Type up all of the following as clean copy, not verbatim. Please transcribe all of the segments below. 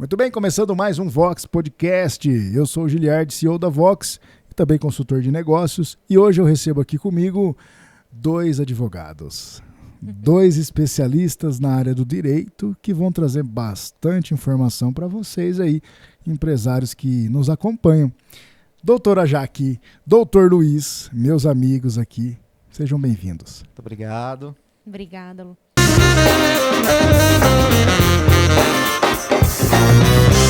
Muito bem, começando mais um Vox Podcast. Eu sou o Giliardi, CEO da Vox, e também consultor de negócios. E hoje eu recebo aqui comigo dois advogados, dois especialistas na área do direito que vão trazer bastante informação para vocês aí, empresários que nos acompanham. Doutora Jaque, doutor Luiz, meus amigos aqui, sejam bem-vindos. Muito obrigado. Obrigada, Lu.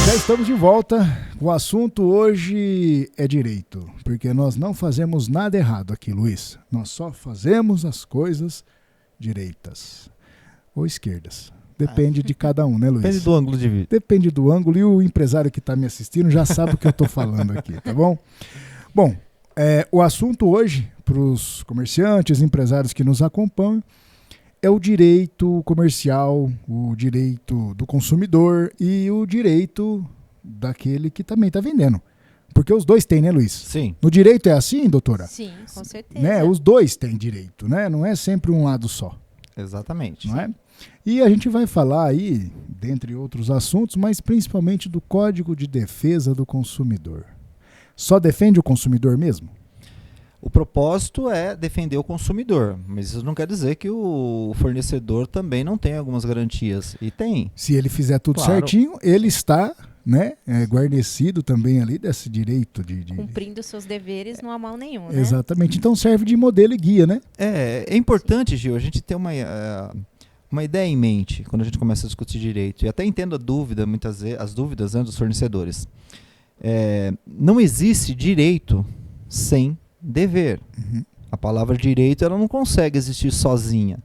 Já estamos de volta. O assunto hoje é direito, porque nós não fazemos nada errado aqui, Luiz. Nós só fazemos as coisas direitas ou esquerdas. Depende de cada um, né, Luiz? Depende do ângulo de vista. Depende do ângulo, e o empresário que está me assistindo já sabe o que eu estou falando aqui, tá bom? Bom, o assunto hoje, para os comerciantes, empresários que nos acompanham, é o direito comercial, o direito do consumidor e o direito daquele que também está vendendo. Porque os dois têm, né, Luiz? Sim. No direito é assim, doutora? Sim, com certeza. Né? Os dois têm direito, né? Não é sempre um lado só. Exatamente. Não é? E a gente vai falar aí, dentre outros assuntos, mas principalmente do Código de Defesa do Consumidor. Só defende o consumidor mesmo? O propósito é defender o consumidor, mas isso não quer dizer que o fornecedor também não tem algumas garantias. E tem. Se ele fizer tudo Claro. certinho, ele está, né, guarnecido também ali desse direito de... Cumprindo seus deveres, não há mal nenhum, né? Exatamente. Então serve de modelo e guia, né? É importante, Gil, a gente ter uma ideia em mente quando a gente começa a discutir direito. E até entendo a dúvida, muitas vezes, as dúvidas, né, dos fornecedores. Não existe direito sem dever. Uhum. A palavra direito ela não consegue existir sozinha,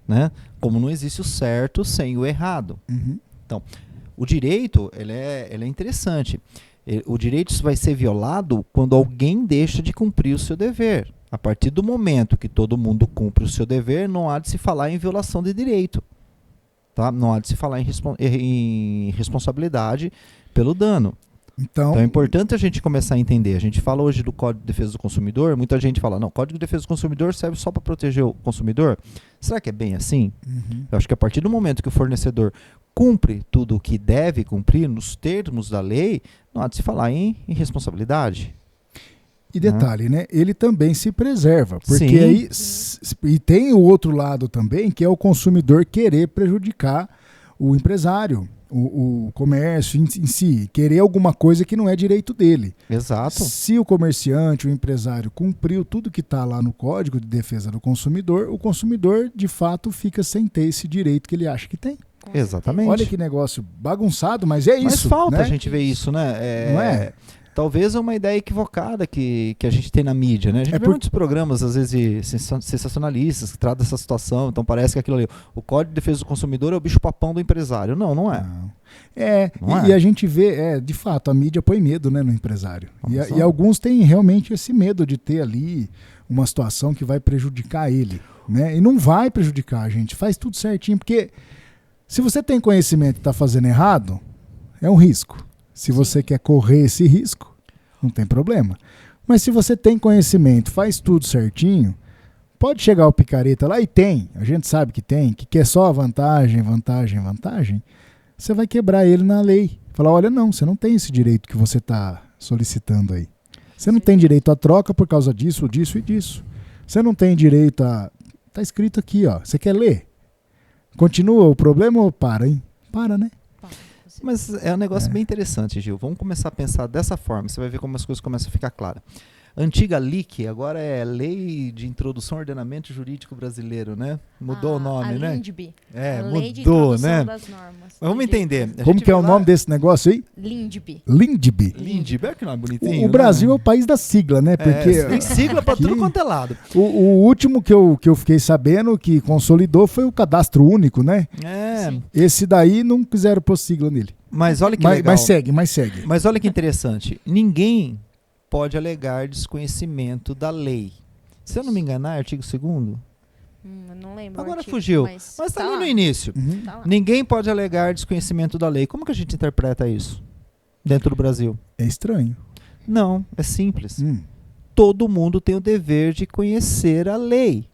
né? Como não existe o certo sem o errado. Uhum. Então, o direito ele é interessante. O direito vai ser violado quando alguém deixa de cumprir o seu dever. A partir do momento que todo mundo cumpre o seu dever, não há de se falar em violação de direito. Tá? Não há de se falar em responsabilidade pelo dano. Então Então é importante a gente começar a entender. A gente fala hoje do Código de Defesa do Consumidor, muita gente fala, não, o Código de Defesa do Consumidor serve só para proteger o consumidor. Será que é bem assim? Uhum. Eu acho que a partir do momento que o fornecedor cumpre tudo o que deve cumprir nos termos da lei, não há de se falar em responsabilidade. E detalhe, né? Ele também se preserva, porque Sim. aí e tem o outro lado também, que é o consumidor querer prejudicar o empresário, o comércio em si, querer alguma coisa que não é direito dele. Exato. Se o comerciante, o empresário cumpriu tudo que está lá no Código de Defesa do Consumidor, o consumidor de fato fica sem ter esse direito que ele acha que tem. Com Exatamente. Olha que negócio bagunçado, mas é isso. Mas falta né? a gente ver isso, né? Não é? Talvez é uma ideia equivocada que a gente tem na mídia, né? A gente vê muitos programas, às vezes, sensacionalistas que tratam essa situação. Então parece que aquilo ali, o Código de Defesa do Consumidor é o bicho-papão do empresário. Não, não é. Não. Não E é? a gente vê, de fato, a mídia põe medo, né, no empresário. Nossa. E alguns têm realmente esse medo de ter ali uma situação que vai prejudicar ele, né? E não vai prejudicar a gente, faz tudo certinho, porque se você tem conhecimento e está fazendo errado, é um risco. Se você quer correr esse risco, não tem problema. Mas se você tem conhecimento, faz tudo certinho, pode chegar o picareta lá, e tem, a gente sabe que tem, que quer só vantagem, você vai quebrar ele na lei. Falar, olha, não, você não tem esse direito que você está solicitando aí. Você não tem direito à troca por causa disso, disso e disso. Você não tem direito a... Está escrito aqui, ó. Você quer ler? Continua o problema ou para, hein? Para, né? Mas é um negócio bem interessante, Gil. Vamos começar a pensar dessa forma. Você vai ver como as coisas começam a ficar claras. Antiga LIC, agora é Lei de Introdução ao Ordenamento Jurídico Brasileiro, né? Mudou o nome, a né? LINDB. É, A Lei de mudou, Introdução né? das Normas. Mas vamos entender. A Como gente que é vê o lá- nome desse negócio aí? LINDB. LINDB. LINDB, é que nome bonitinho. O Brasil é né? o país da sigla, né? Porque tem sigla pra aqui- tudo quanto é lado. o último que eu fiquei sabendo que consolidou foi o Cadastro Único, né? É, Sim. Esse daí não quiseram pôr sigla nele. mas olha que Mas, legal. mas segue. Mas olha que interessante. Ninguém pode alegar desconhecimento da lei. Se eu não me enganar, artigo 2º. Eu não lembro. o Agora artigo, fugiu. Mas Mas tá ali lá. no início. Uhum. Tá lá. Ninguém pode alegar desconhecimento da lei. Como que a gente interpreta isso dentro do Brasil? É estranho. Não, é simples. Todo mundo tem o dever de conhecer a lei.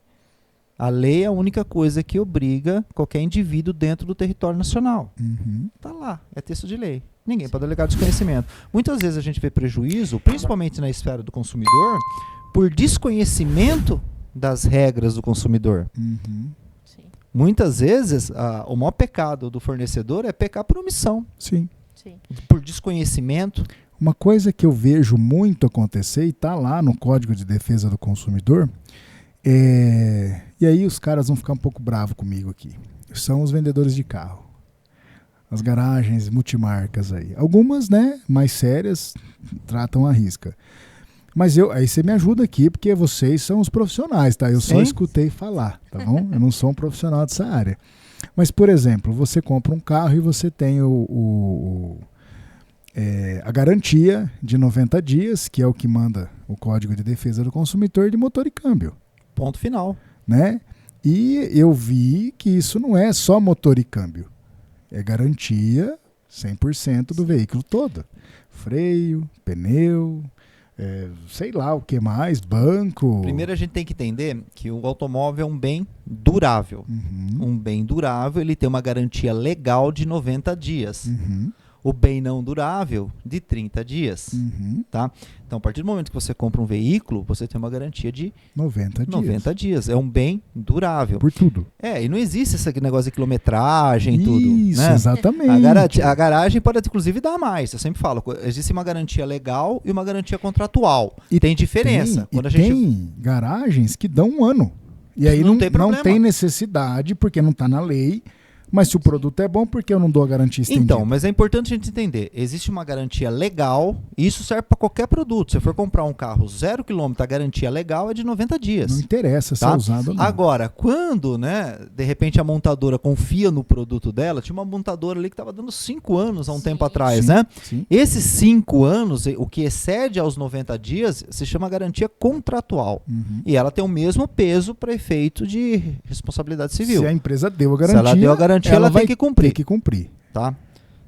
A lei é a única coisa que obriga qualquer indivíduo dentro do território nacional. Uhum. Está lá, é texto de lei. Ninguém pode alegar desconhecimento. Muitas vezes a gente vê prejuízo, principalmente na esfera do consumidor, por desconhecimento das regras do consumidor. Uhum. Sim, Muitas vezes, o maior pecado do fornecedor é pecar por omissão, Sim. sim. por desconhecimento. Uma coisa que eu vejo muito acontecer, e está lá no Código de Defesa do Consumidor, e aí os caras vão ficar um pouco bravos comigo aqui, são os vendedores de carro. As garagens multimarcas aí. Algumas, né, mais sérias, tratam à risca. Mas aí você me ajuda aqui, porque vocês são os profissionais, tá? Eu só Sim. escutei falar, tá bom? Eu não sou um profissional dessa área. Mas, por exemplo, você compra um carro e você tem a garantia de 90 dias, que é o que manda o Código de Defesa do Consumidor, de motor e câmbio, Ponto final. né? E eu vi que isso não é só motor e câmbio. É garantia 100% do veículo todo. Freio, pneu, sei lá o que mais, banco. Primeiro a gente tem que entender que o automóvel é um bem durável. Uhum, Um bem durável, ele tem uma garantia legal de 90 dias. uhum, O bem não durável, de 30 dias. uhum. Tá? Então, a partir do momento que você compra um veículo, você tem uma garantia de 90 dias. 90 dias. É um bem durável. Por tudo. E não existe esse negócio de quilometragem e tudo. Isso, Né? exatamente. A garagem pode, inclusive, dar mais. Eu sempre falo, existe uma garantia legal e uma garantia contratual. E tem diferença. Tem, tem garagens que dão 1 ano. E aí Não tem problema. não tem necessidade, porque não está na lei. Mas se o produto é bom, por que eu não dou a garantia estendida? Então, mas é importante a gente entender. Existe uma garantia legal, e isso serve para qualquer produto. Se você for comprar um carro 0 km, a garantia legal é de 90 dias. Não interessa se Tá? é usado ou não. Agora, quando, né, de repente a montadora confia no produto dela, tinha uma montadora ali que estava dando 5 anos há um Sim. tempo atrás, Sim, né? sim. Esses 5 anos, o que excede aos 90 dias, se chama garantia contratual. Uhum. E ela tem o mesmo peso para efeito de responsabilidade civil. Se a empresa deu a Se garantia, ela deu a garantia, ela vai tem que cumprir. ter que cumprir. Tá?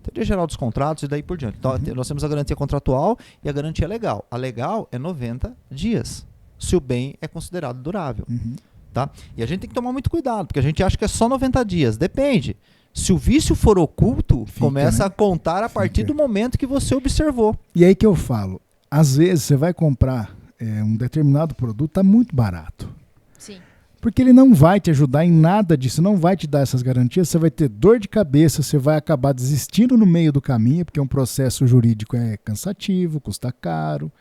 Teoria geral dos contratos e daí por diante. Então, nós temos a garantia contratual e a garantia legal. A legal é 90 dias, se o bem é considerado durável. Uhum. Tá? E a gente tem que tomar muito cuidado, porque a gente acha que é só 90 dias. Depende. Se o vício for oculto, começa a contar a partir do momento que você observou. E aí que eu falo, às vezes você vai comprar um determinado produto, tá muito barato. Sim. Porque ele não vai te ajudar em nada disso, não vai te dar essas garantias, você vai ter dor de cabeça, você vai acabar desistindo no meio do caminho, porque um processo jurídico é cansativo, custa caro,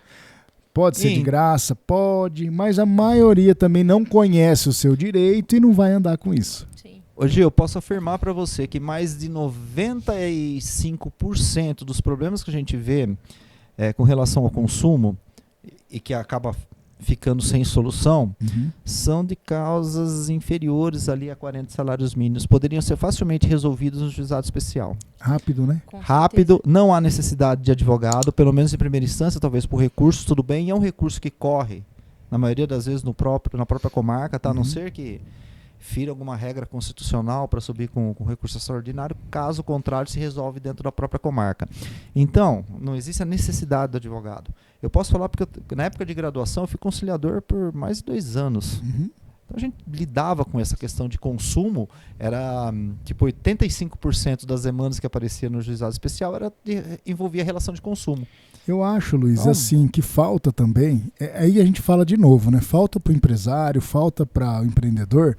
pode ser de graça, pode, mas a maioria também não conhece o seu direito e não vai andar com isso. Sim. Hoje eu posso afirmar para você que mais de 95% dos problemas que a gente vê com relação ao consumo e que acaba ficando sem solução, são de causas inferiores ali a 40 salários mínimos. Poderiam ser facilmente resolvidos no juizado especial. Rápido, né? Com Rápido, certeza. não há necessidade de advogado, pelo menos em primeira instância, talvez por recursos, tudo bem, e é um recurso que corre, na maioria das vezes, na própria comarca, tá? A não ser que fira alguma regra constitucional para subir com recurso extraordinário, caso contrário, se resolve dentro da própria comarca. Então, não existe a necessidade do advogado. Eu posso falar porque na época de graduação eu fui conciliador por mais de 2 anos. Uhum. Então a gente lidava com essa questão de consumo, era tipo 85% das demandas que apareciam no juizado especial envolvia a relação de consumo. Eu acho, Luiz, Então, assim, que falta também, aí a gente fala de novo, né? Falta para o empresário, falta para o empreendedor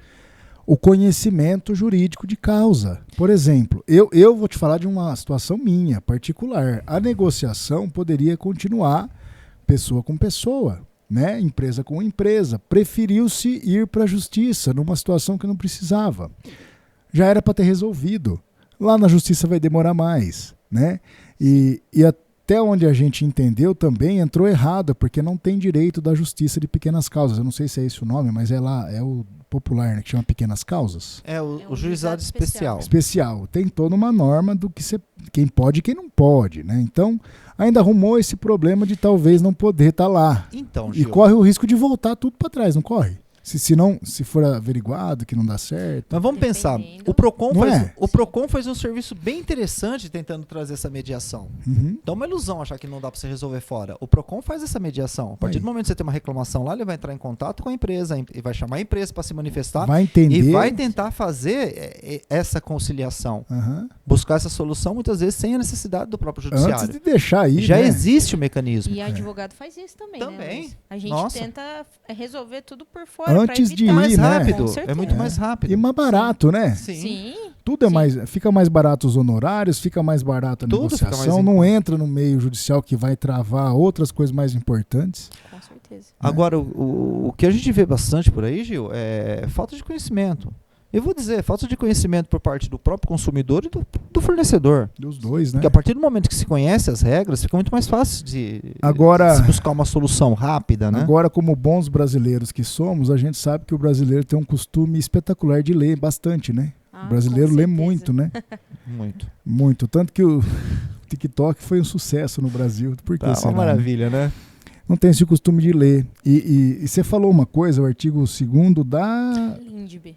o conhecimento jurídico de causa. Por exemplo, eu vou te falar de uma situação minha, particular. A negociação poderia continuar pessoa com pessoa, né? Empresa com empresa. Preferiu-se ir para a justiça numa situação que não precisava. Já era para ter resolvido. Lá na justiça vai demorar mais, né? E até onde a gente entendeu também entrou errado, porque não tem direito da justiça de pequenas causas. Eu não sei se é esse o nome, mas é o popular, né, que chama pequenas causas. O juizado especial. Especial. Tem toda uma norma do que quem pode e quem não pode, né? Então, ainda arrumou esse problema de talvez não poder estar lá. Então, E Gil, corre o risco de voltar tudo para trás, não corre? Se for averiguado que não dá certo. Mas vamos pensar, Dependendo. Não o Procon faz um serviço bem interessante tentando trazer essa mediação. Uhum. Então é uma ilusão achar que não dá para você resolver fora. O Procon faz essa mediação. A partir Aí. do momento que você tem uma reclamação lá, ele vai entrar em contato com a empresa e vai chamar a empresa para se manifestar Vai entender. e vai tentar fazer essa conciliação. Aham. Buscar essa solução muitas vezes sem a necessidade do próprio judiciário. Antes de deixar aí, Já né? existe o mecanismo. E advogado faz isso também, Também. né? Luiz? A gente Nossa. tenta resolver tudo por fora. Antes pra de evitar. ir, mais né? rápido. Com É certeza. muito mais rápido. E mais barato, né? Sim. Tudo é Sim. mais, fica mais barato os honorários, fica mais barato a Tudo fica negociação, mais não entra no meio judicial que vai travar outras coisas mais importantes. Com certeza. Agora, o que a gente vê bastante por aí, Gil, é falta de conhecimento. Eu vou dizer, falta de conhecimento por parte do próprio consumidor e do fornecedor. Dos dois, né? Porque a partir do momento que se conhece as regras, fica muito mais fácil de Agora- se buscar uma solução rápida, né? Agora, como bons brasileiros que somos, a gente sabe que o brasileiro tem um costume espetacular de ler bastante, né? Ah, O brasileiro com lê certeza. muito, né? Muito. Muito. Tanto que o TikTok foi um sucesso no Brasil. Por que Tá, será, uma né? maravilha, né? Não tem esse costume de ler. E você falou uma coisa, o artigo 2º da... LINDB.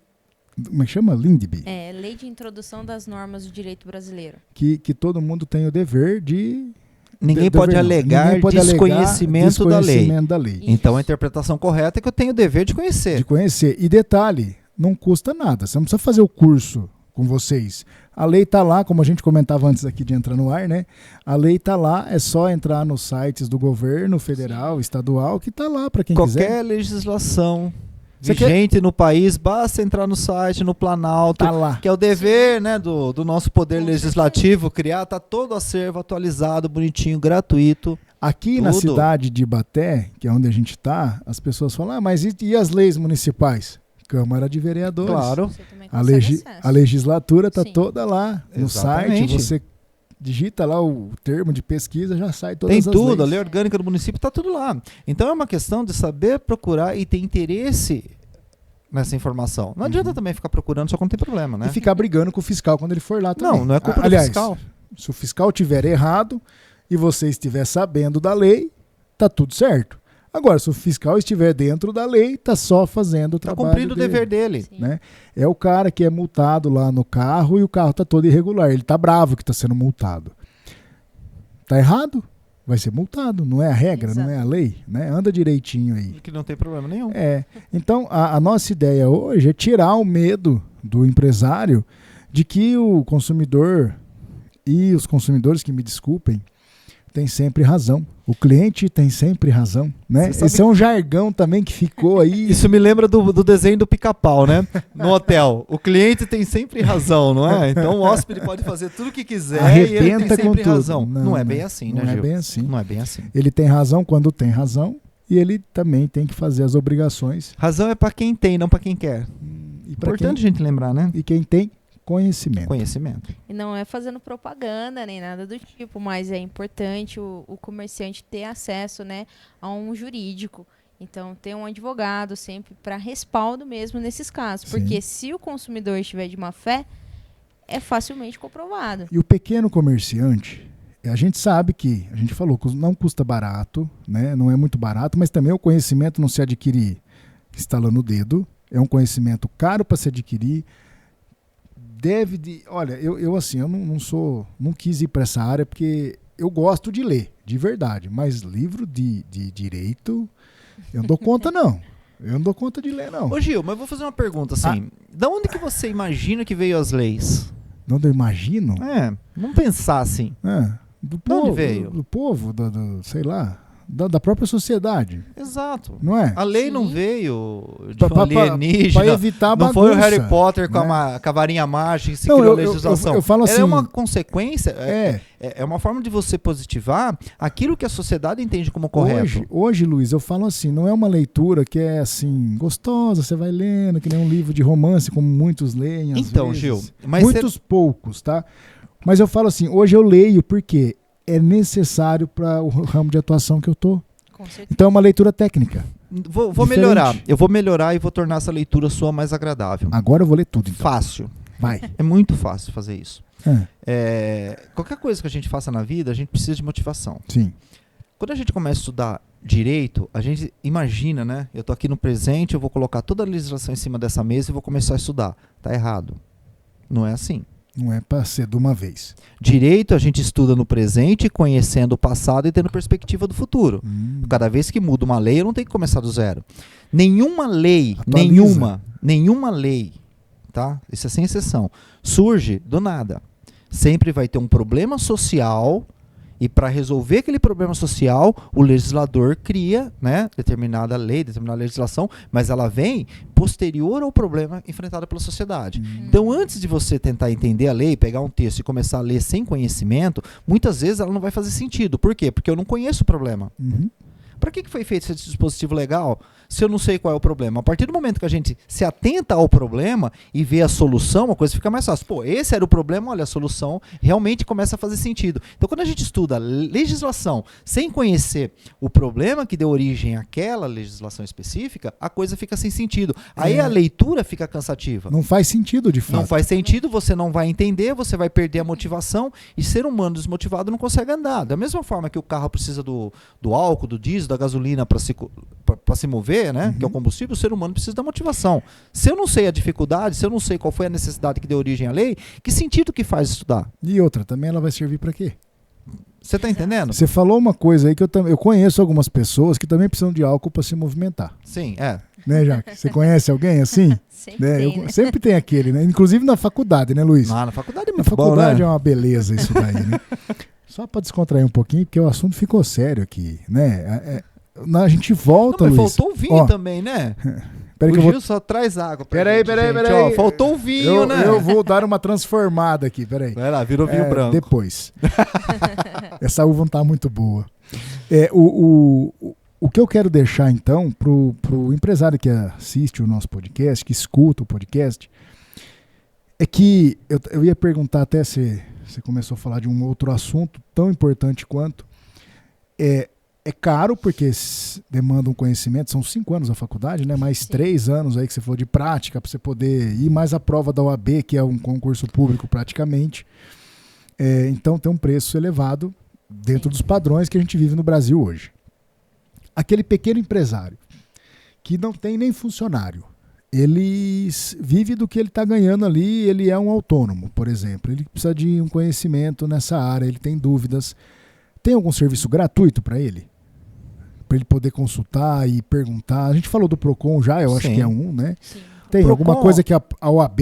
Como é que chama? LINDB. É, Lei de Introdução das Normas do Direito Brasileiro. Que todo mundo tem o dever de... Ninguém de- pode dever não. alegar Ninguém pode alegar desconhecimento da lei. desconhecimento da lei. Então a interpretação correta é que eu tenho o dever de conhecer. De conhecer. E detalhe, não custa nada. Você não precisa fazer o curso com vocês. A lei está lá, como a gente comentava antes aqui de entrar no ar, né? A lei está lá, é só entrar nos sites do governo federal, estadual, que está lá para quem quiser. Qualquer legislação Você vigente no país, basta entrar no site, no Planalto, Tá lá. que é o dever, né, do nosso poder Com legislativo criar, tá todo o acervo atualizado, bonitinho, gratuito. Aqui na Tudo. cidade de Ibaté, que é onde a gente está, as pessoas falam, mas e as leis municipais? Câmara de Vereadores. Claro. Você também A, consegue acesso. a legislatura está Sim. toda lá no site. Exatamente. Você digita lá o termo de pesquisa, já sai todas Tem as tudo, a leis. lei orgânica do município tá tudo lá. Então é uma questão de saber procurar e ter interesse nessa informação. Não adianta também ficar procurando só quando tem problema, né? E ficar brigando com o fiscal quando ele for lá também. Não é culpa Aliás, do fiscal. se o fiscal tiver errado e você estiver sabendo da lei, tá tudo certo. Agora, se o fiscal estiver dentro da lei, tá só fazendo o Tá trabalho cumprindo o dele, dever dele. Sim. né? É o cara que é multado lá no carro e o carro tá todo irregular. Ele tá bravo que tá sendo multado. Tá errado? Vai ser multado. Não é a regra, não é a lei, né? Anda direitinho aí. Que não tem problema nenhum. É. Então, a nossa ideia hoje é tirar o medo do empresário de que o consumidor e os consumidores, que me desculpem, tem sempre razão. O cliente tem sempre razão, né? Você sabe Esse é um jargão também que ficou aí. Isso me lembra do desenho do Pica-Pau, né? No hotel. O cliente tem sempre razão, não é? Então o hóspede pode fazer tudo o que quiser e ele Arrebenta tem com sempre tudo. razão. Não é bem assim, né, Não é Gil? bem assim. Não é bem assim. Ele tem razão quando tem razão e ele também tem que fazer as obrigações. Razão é pra quem tem, não pra quem quer. E para Importante a gente lembrar, né? quem tem conhecimento. Conhecimento. E não é fazendo propaganda nem nada do tipo, mas é importante o comerciante ter acesso, né, a um jurídico. Então, ter um advogado sempre para respaldo mesmo nesses casos. Sim. Porque se o consumidor estiver de má fé, é facilmente comprovado. E o pequeno comerciante, a gente sabe que, a gente falou, não custa barato, né? Não é muito barato, mas também o conhecimento não se adquire estalando o dedo. É um conhecimento caro para se adquirir. Olha, eu assim, eu não quis ir para essa área porque eu gosto de ler, de verdade, mas livro de direito, eu não dou conta não. Eu não dou conta de ler não. Ô Gil, mas eu vou fazer uma pergunta assim. Da onde que você imagina que veio as leis? Não eu imagino. Vamos pensar assim. Do De povo, onde veio? do povo, sei lá, da própria sociedade, Exato. não é? A lei não Sim. veio de Pra- um pra- alienígena. Pra evitar a Não foi o bagunça, Harry Potter com, né? com a varinha mágica e se Não, criou a eu legislação. falo Ela assim- é uma consequência, É. é uma forma de você positivar aquilo que a sociedade entende como correto. Hoje, Luiz, eu falo assim, não é uma leitura que é assim, gostosa, você vai lendo, que nem um livro de romance, como muitos leem às Então, vezes. Gil, mas Muitos poucos, tá? Mas eu falo assim, hoje eu leio porque é necessário para o ramo de atuação que eu tô. Com certeza. Então é uma leitura técnica. Vou Diferente. melhorar. Eu vou melhorar e vou tornar essa leitura sua mais agradável. Agora eu vou ler tudo, então. Fácil. Vai. É muito fácil fazer isso. É, Qualquer coisa que a gente faça na vida, a gente precisa de motivação. sim. Quando a gente começa a estudar Direito, a gente imagina, né? Eu tô aqui no presente, eu vou colocar toda a legislação em cima dessa mesa e vou começar a estudar. Tá errado. Não é assim. Não é para ser de uma vez. Direito, a gente estuda no presente, conhecendo o passado e tendo perspectiva do futuro. Cada vez que muda uma lei, eu não tenho que começar do zero. Nenhuma lei, nenhuma lei, tá? Isso é sem exceção, surge do nada. Sempre vai ter um problema social e para resolver aquele problema social, o legislador cria, né, determinada lei, determinada legislação, mas ela vem posterior ao problema enfrentado pela sociedade. Então, antes de você tentar entender a lei, pegar um texto e começar a ler sem conhecimento, muitas vezes ela não vai fazer sentido. Por quê? Porque eu não conheço o problema. Para que foi feito esse dispositivo legal se eu não sei qual é o problema? A partir do momento que a gente se atenta ao problema e vê a solução, a coisa fica mais fácil. Pô, esse era o problema, olha, a solução realmente começa a fazer sentido. Então, quando a gente estuda legislação sem conhecer o problema que deu origem àquela legislação específica, a coisa fica sem sentido. Aí a leitura fica cansativa. Não faz sentido, de fato. Não faz sentido, você não vai entender, você vai perder a motivação e ser humano desmotivado não consegue andar. Da mesma forma que o carro precisa do álcool, do diesel, da gasolina para se mover, né? Que é o combustível, o ser humano precisa da motivação. Se eu não sei a dificuldade, se eu não sei qual foi a necessidade que deu origem à lei, que sentido que faz estudar? E outra, também ela vai servir para quê? Você está entendendo? Você falou uma coisa aí que eu conheço algumas pessoas que também precisam de álcool para se movimentar. Sim, é. Né, Jaque? Você conhece alguém assim? Sempre Né? tem, né? Sempre tem aquele, né? Inclusive na faculdade, né, Luiz? Na faculdade é Na muito faculdade bom, né? é uma beleza isso daí, né? Só para descontrair um pouquinho, porque o assunto ficou sério aqui, né? A gente volta, Não, mas Luiz. faltou o vinho também, né? Peraí O que eu vou... Gil só traz água pra Peraí, gente, peraí. Ó, faltou o vinho, né? Eu vou dar uma transformada aqui, peraí. Vai lá, virou vinho branco. Depois. Essa uva não tá muito boa. O que eu quero deixar, então, pro empresário que assiste o nosso podcast, que escuta o podcast, é que eu ia perguntar até se você começou a falar de um outro assunto tão importante quanto. É caro, porque demanda um conhecimento, são 5 anos a faculdade, né? Mais 3 anos aí que você falou de prática para você poder ir, mais a prova da OAB, que é um concurso público praticamente. Então tem um preço elevado dentro dos padrões que a gente vive no Brasil hoje. Aquele pequeno empresário que não tem nem funcionário, ele vive do que ele está ganhando ali, ele é um autônomo, por exemplo. Ele precisa de um conhecimento nessa área, ele tem dúvidas. Tem algum serviço gratuito para ele? Para ele poder consultar e perguntar. A gente falou do Procon já, eu acho que é um, né? Sim. Tem Procon, alguma coisa que a OAB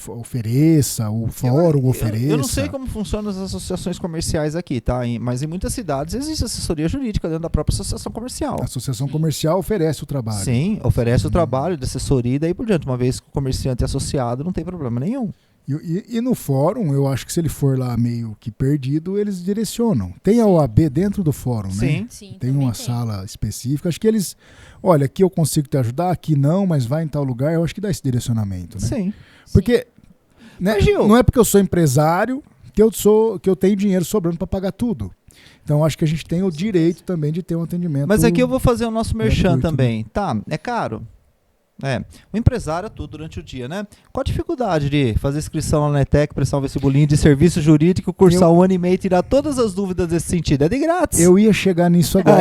ofereça, o fórum ofereça? Eu não sei como funcionam as associações comerciais aqui, tá? Mas em muitas cidades existe assessoria jurídica dentro da própria associação comercial. A associação comercial oferece o trabalho. Sim, oferece o trabalho de assessoria e daí por diante. Uma vez que o comerciante é associado, não tem problema nenhum. E no fórum, eu acho que se ele for lá meio que perdido, eles direcionam. Tem a OAB dentro do fórum, né? Sim, Tem uma sala específica. Acho que eles... Olha, aqui eu consigo te ajudar, aqui não, mas vai em tal lugar. Eu acho que dá esse direcionamento, né? Sim. Porque né, não é porque eu sou empresário que eu tenho dinheiro sobrando para pagar tudo. Então, acho que a gente tem o direito também de ter um atendimento. Mas aqui eu vou fazer o nosso merchan também. Né? Tá, é caro. O empresário é tudo durante o dia, né? Qual a dificuldade de fazer inscrição na ETEC, prestar um vestibulinho de serviço jurídico, cursar 1 ano e meio e tirar todas as dúvidas desse sentido? É de grátis. Eu ia chegar nisso agora.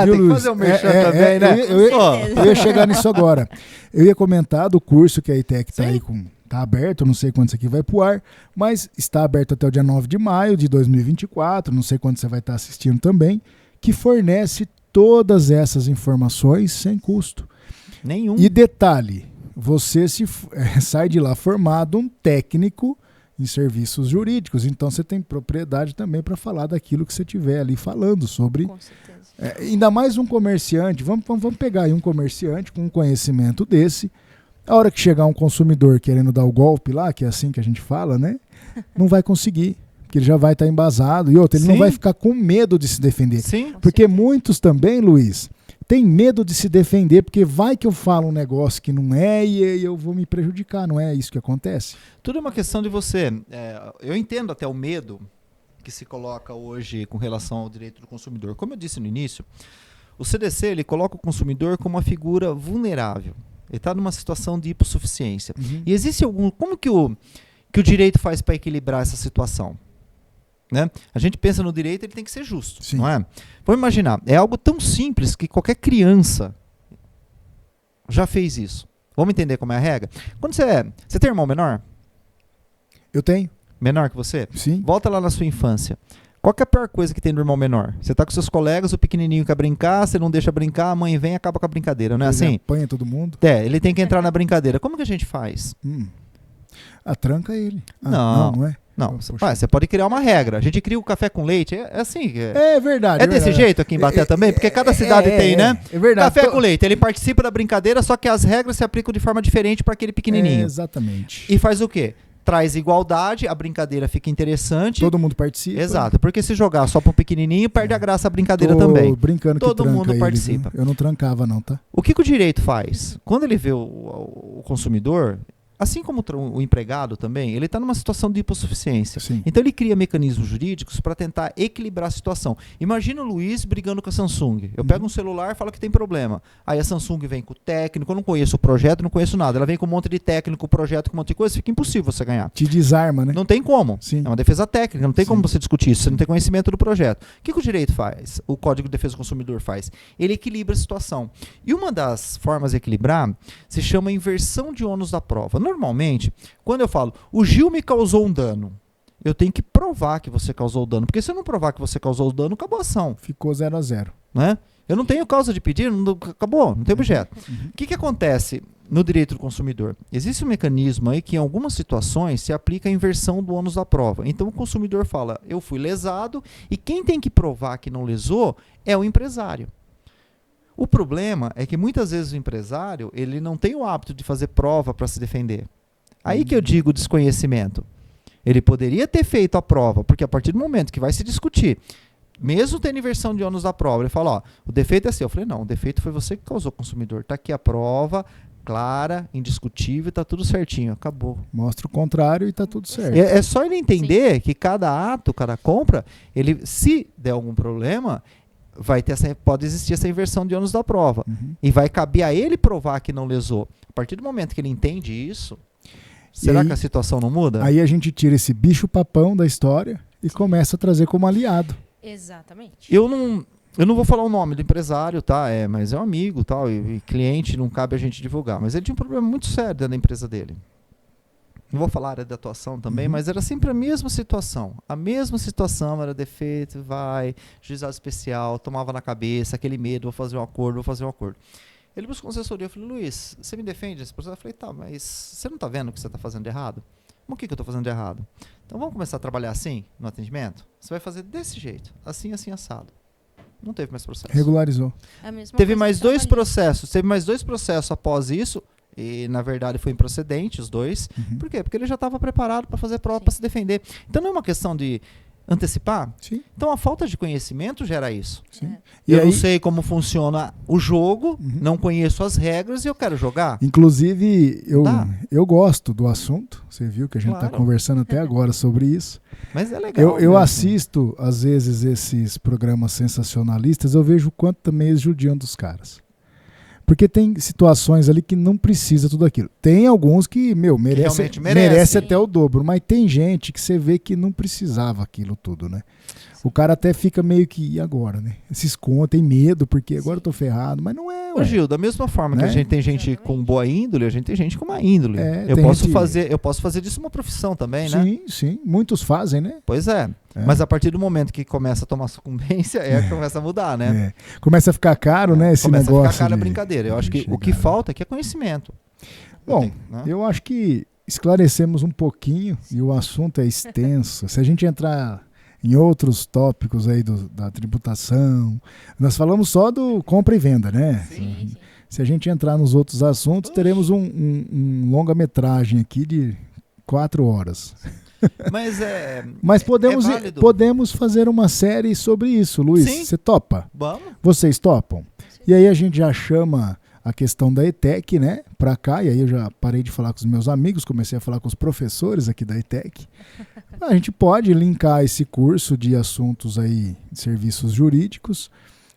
Tem que fazer um merchan também, né? Eu ia chegar nisso agora. Eu ia comentar do curso que a ETEC está aí com... Está aberto, não sei quando isso aqui vai pro ar, mas está aberto até o dia 9 de maio de 2024, não sei quando você vai estar assistindo também, que fornece todas essas informações sem custo. Nenhum. E detalhe, você sai de lá formado um técnico em serviços jurídicos, então você tem propriedade também para falar daquilo que você estiver ali falando sobre. Com certeza. Ainda mais um comerciante, vamos pegar aí um comerciante com um conhecimento desse, a hora que chegar um consumidor querendo dar o golpe lá, que é assim que a gente fala, né? Não vai conseguir, porque ele já vai estar embasado, e outro, ele não vai ficar com medo de se defender. Sim. Porque muitos também, Luiz, tem medo de se defender, porque vai que eu falo um negócio que não é e eu vou me prejudicar, não é isso que acontece? Tudo é uma questão de você... eu entendo até o medo que se coloca hoje com relação ao direito do consumidor. Como eu disse no início, o CDC ele coloca o consumidor como uma figura vulnerável. Ele está numa situação de hipossuficiência. E existe algum... Como que o direito faz para equilibrar essa situação? né? A gente pensa no direito, ele tem que ser justo, Sim. não é? Vamos imaginar, é algo tão simples que qualquer criança já fez isso. Vamos entender como é a regra? Quando você tem irmão menor? Eu tenho, Menor que você? sim. Volta lá na sua infância. Qual que é a pior coisa que tem no irmão menor? Você tá com seus colegas, o pequenininho quer brincar, você não deixa brincar, a mãe vem e acaba com a brincadeira, não é Ele assim? apanha todo mundo. Ele tem que entrar na brincadeira. Como que a gente faz? Tranca ele. Não. Não é? Não, Poxa. você pode criar uma regra. A gente cria o café com leite, é assim. É verdade. desse verdade. jeito aqui em Baté também? Porque cada cidade tem, né? É verdade. Café com leite, ele participa da brincadeira, só que as regras se aplicam de forma diferente para aquele pequenininho. Exatamente. E faz o quê? Traz igualdade, a brincadeira fica interessante. Todo mundo participa. Exato, porque se jogar só pro pequenininho, perde a graça a brincadeira Tô também. brincando que Todo tranca mundo ele, participa. viu? Eu não trancava não, tá? O que o direito faz? Quando ele vê o consumidor, assim como o empregado também, ele está numa situação de hipossuficiência. Sim. Então ele cria mecanismos jurídicos para tentar equilibrar a situação. Imagina o Luiz brigando com a Samsung. Eu pego um celular e falo que tem problema. Aí a Samsung vem com o técnico, eu não conheço o projeto, não conheço nada. Ela vem com um monte de técnico, projeto, com um monte de coisa, fica impossível você ganhar. Te desarma, né? Não tem como. Sim. É uma defesa técnica, não tem como Sim. você discutir isso, você não tem conhecimento do projeto. O que o direito faz? O Código de Defesa do Consumidor faz? Ele equilibra a situação. E uma das formas de equilibrar se chama inversão de ônus da prova. Normalmente, quando eu falo, o Gil me causou um dano, eu tenho que provar que você causou o dano, porque se eu não provar que você causou o dano, acabou a ação. Ficou 0-0. Né? Eu não tenho causa de pedir, acabou, não tem objeto. O que acontece no direito do consumidor? Existe um mecanismo aí que em algumas situações se aplica a inversão do ônus da prova. Então o consumidor fala, eu fui lesado, e quem tem que provar que não lesou é o empresário. O problema é que muitas vezes o empresário ele não tem o hábito de fazer prova para se defender. Aí que eu digo desconhecimento. Ele poderia ter feito a prova, porque a partir do momento que vai se discutir, mesmo tendo inversão de ônus da prova, ele fala, ó, o defeito é seu. Eu falei, não, o defeito foi você que causou, consumidor. Está aqui a prova, clara, indiscutível, está tudo certinho, acabou. Mostra o contrário e tá tudo certo. É só ele entender que cada ato, cada compra, ele, se der algum problema, pode existir essa inversão de ônus da prova. E vai caber a ele provar que não lesou. A partir do momento que ele entende isso, será que a situação não muda? Aí a gente tira esse bicho papão da história e começa a trazer como aliado. Exatamente. Eu não vou falar o nome do empresário, tá? Mas é um amigo, tal, e cliente, não cabe a gente divulgar. Mas ele tinha um problema muito sério dentro da empresa dele. Não vou falar a área de atuação também, mas era sempre a mesma situação. A mesma situação, era defeito, juizado especial, tomava na cabeça, aquele medo, vou fazer um acordo. Ele buscou uma assessoria, eu falei, Luiz, você me defende nesse processo? Eu falei, tá, mas você não está vendo o que você está fazendo de errado? O que eu estou fazendo de errado? Então vamos começar a trabalhar assim, no atendimento? Você vai fazer desse jeito, assim, assado. Não teve mais processo. Regularizou. Teve mais dois processos após isso, e na verdade foi improcedente os dois. Por quê? Porque ele já estava preparado para fazer prova, para se defender. Então não é uma questão de antecipar? Sim. Então a falta de conhecimento gera isso. Sim. Eu não sei como funciona o jogo, não conheço as regras e eu quero jogar. Inclusive, eu gosto do assunto. Você viu que a gente está conversando até agora sobre isso. Mas é legal. Eu assisto, às vezes, esses programas sensacionalistas, eu vejo o quanto também eles judiam dos caras. Porque tem situações ali que não precisa tudo aquilo. Tem alguns que, merece até o dobro, mas tem gente que você vê que não precisava aquilo tudo, né? O cara até fica meio que, e agora, né? Se esconde, tem medo, porque agora eu tô ferrado, mas não é, Ô Gil, da mesma forma que a gente tem gente com boa índole, a gente tem gente com má índole. Eu posso fazer disso uma profissão também, né? Sim. Muitos fazem, né? Pois é. Mas a partir do momento que começa a tomar sucumbência, começa a mudar, né? Começa a ficar caro, né? Esse negócio. Começa a ficar caro a brincadeira. Eu acho que o que falta aqui é conhecimento. Bom, eu acho que esclarecemos um pouquinho e o assunto é extenso. Se a gente entrar em outros tópicos aí da tributação, nós falamos só do compra e venda, né? Sim. Se a gente entrar nos outros assuntos, teremos um longa-metragem aqui de 4 horas. Mas podemos fazer uma série sobre isso, Luiz. Sim. Você topa? Vamos. Vocês topam? Sim. E aí a gente já chama a questão da ETEC, né, pra cá, e aí eu já parei de falar com os meus amigos, comecei a falar com os professores aqui da ETEC. A gente pode linkar esse curso de assuntos aí, de serviços jurídicos,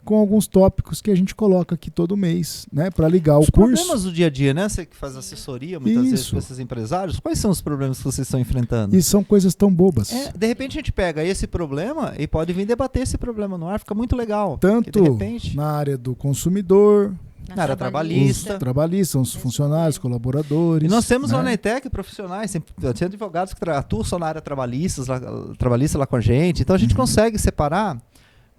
com alguns tópicos que a gente coloca aqui todo mês, né? Para ligar Os o curso. problemas do dia a dia, né? Você que faz assessoria muitas vezes Isso. com esses empresários, quais são os problemas que vocês estão enfrentando? E são coisas tão bobas. De repente a gente pega esse problema e pode vir debater esse problema no ar, fica muito legal. Tanto Porque, de repente, na área do consumidor, Na área trabalhista. os trabalhistas, os funcionários, colaboradores. E nós temos né? lá na ETEC profissionais, tem advogados que atuam só na área trabalhista lá com a gente, então a gente consegue separar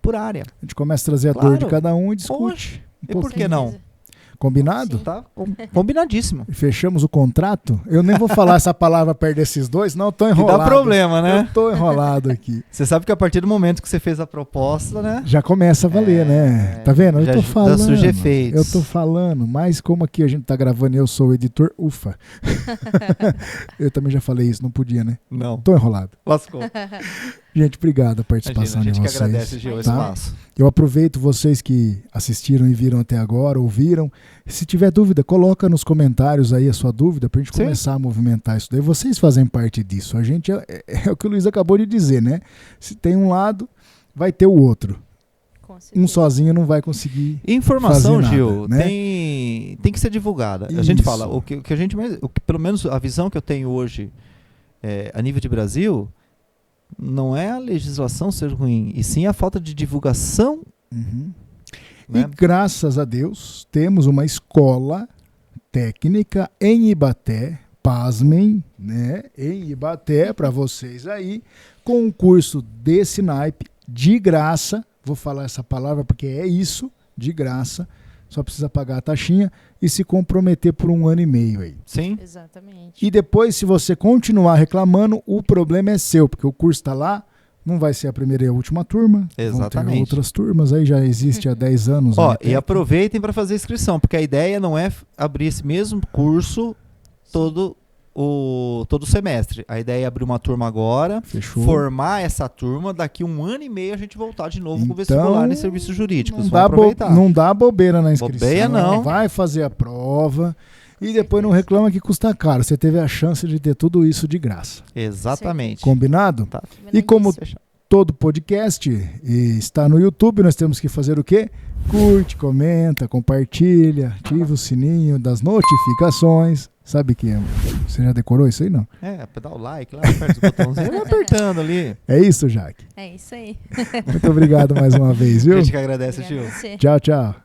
por área. A gente começa a trazer a Claro. dor de cada um e discute. Oxe, um e por pouquinho. que não? Combinado? Tá combinadíssimo. Fechamos o contrato? Eu nem vou falar essa palavra perto desses dois, não, eu tô Que enrolado. dá problema, né? Eu tô enrolado aqui. Você sabe que a partir do momento que você fez a proposta, né? Já começa a valer, né? Tá vendo? Eu já tô dá falando. sujefeitos. Eu tô falando, mas como aqui a gente tá gravando e eu sou o editor, ufa. Eu também já falei isso, não podia, né? Não. Tô enrolado. Lascou. Gente, obrigado a participação Imagina, a gente de que vocês. agradece, Gil, o tá? espaço. Eu aproveito vocês que assistiram e viram até agora, ouviram. Se tiver dúvida, coloca nos comentários aí a sua dúvida pra gente Sim. começar a movimentar isso daí. Vocês fazem parte disso. A gente é o que o Luiz acabou de dizer, né? Se tem um lado, vai ter o outro. Com certeza. Um sozinho não vai conseguir. Informação, fazer nada, Gil, né? tem que ser divulgada. A gente Isso. fala, o que a gente mais, pelo menos a visão que eu tenho hoje a nível de Brasil, não é a legislação ser ruim, e sim a falta de divulgação. Uhum. Né? E graças a Deus, temos uma escola técnica em Ibaté, pasmem, né? Em Ibaté, para vocês aí, com um curso desse naipe, de graça. Vou falar essa palavra porque é isso, de graça. Só precisa pagar a taxinha e se comprometer por 1 ano e meio aí. Sim. Exatamente. E depois, se você continuar reclamando, o problema é seu, porque o curso está lá, não vai ser a primeira e a última turma. Vão ter Exatamente. outras turmas aí, já existe há 10 anos. Ó, né? e aproveitem para fazer inscrição, porque a ideia não é abrir esse mesmo curso todo semestre. A ideia é abrir uma turma agora, Fechou. formar essa turma, daqui 1 ano e meio a gente voltar de novo com o Então, vestibular e serviços jurídicos. Não Vamos aproveitar. não dá bobeira na inscrição. Bobeia não. Vai fazer a prova e depois não reclama que custa caro. Você teve a chance de ter tudo isso de graça. Exatamente. Combinado? Tá. E como Fechado. todo podcast está no YouTube, nós temos que fazer o quê? Curte, comenta, compartilha, ativa o sininho das notificações. Sabe que você já decorou isso aí, não? Dá o like lá, aperta os botãozinhos, vai apertando ali. É isso, Jaque. É isso aí. Muito obrigado mais uma vez, A viu? gente que agradece, Gil. Obrigada a você. Tchau, tchau.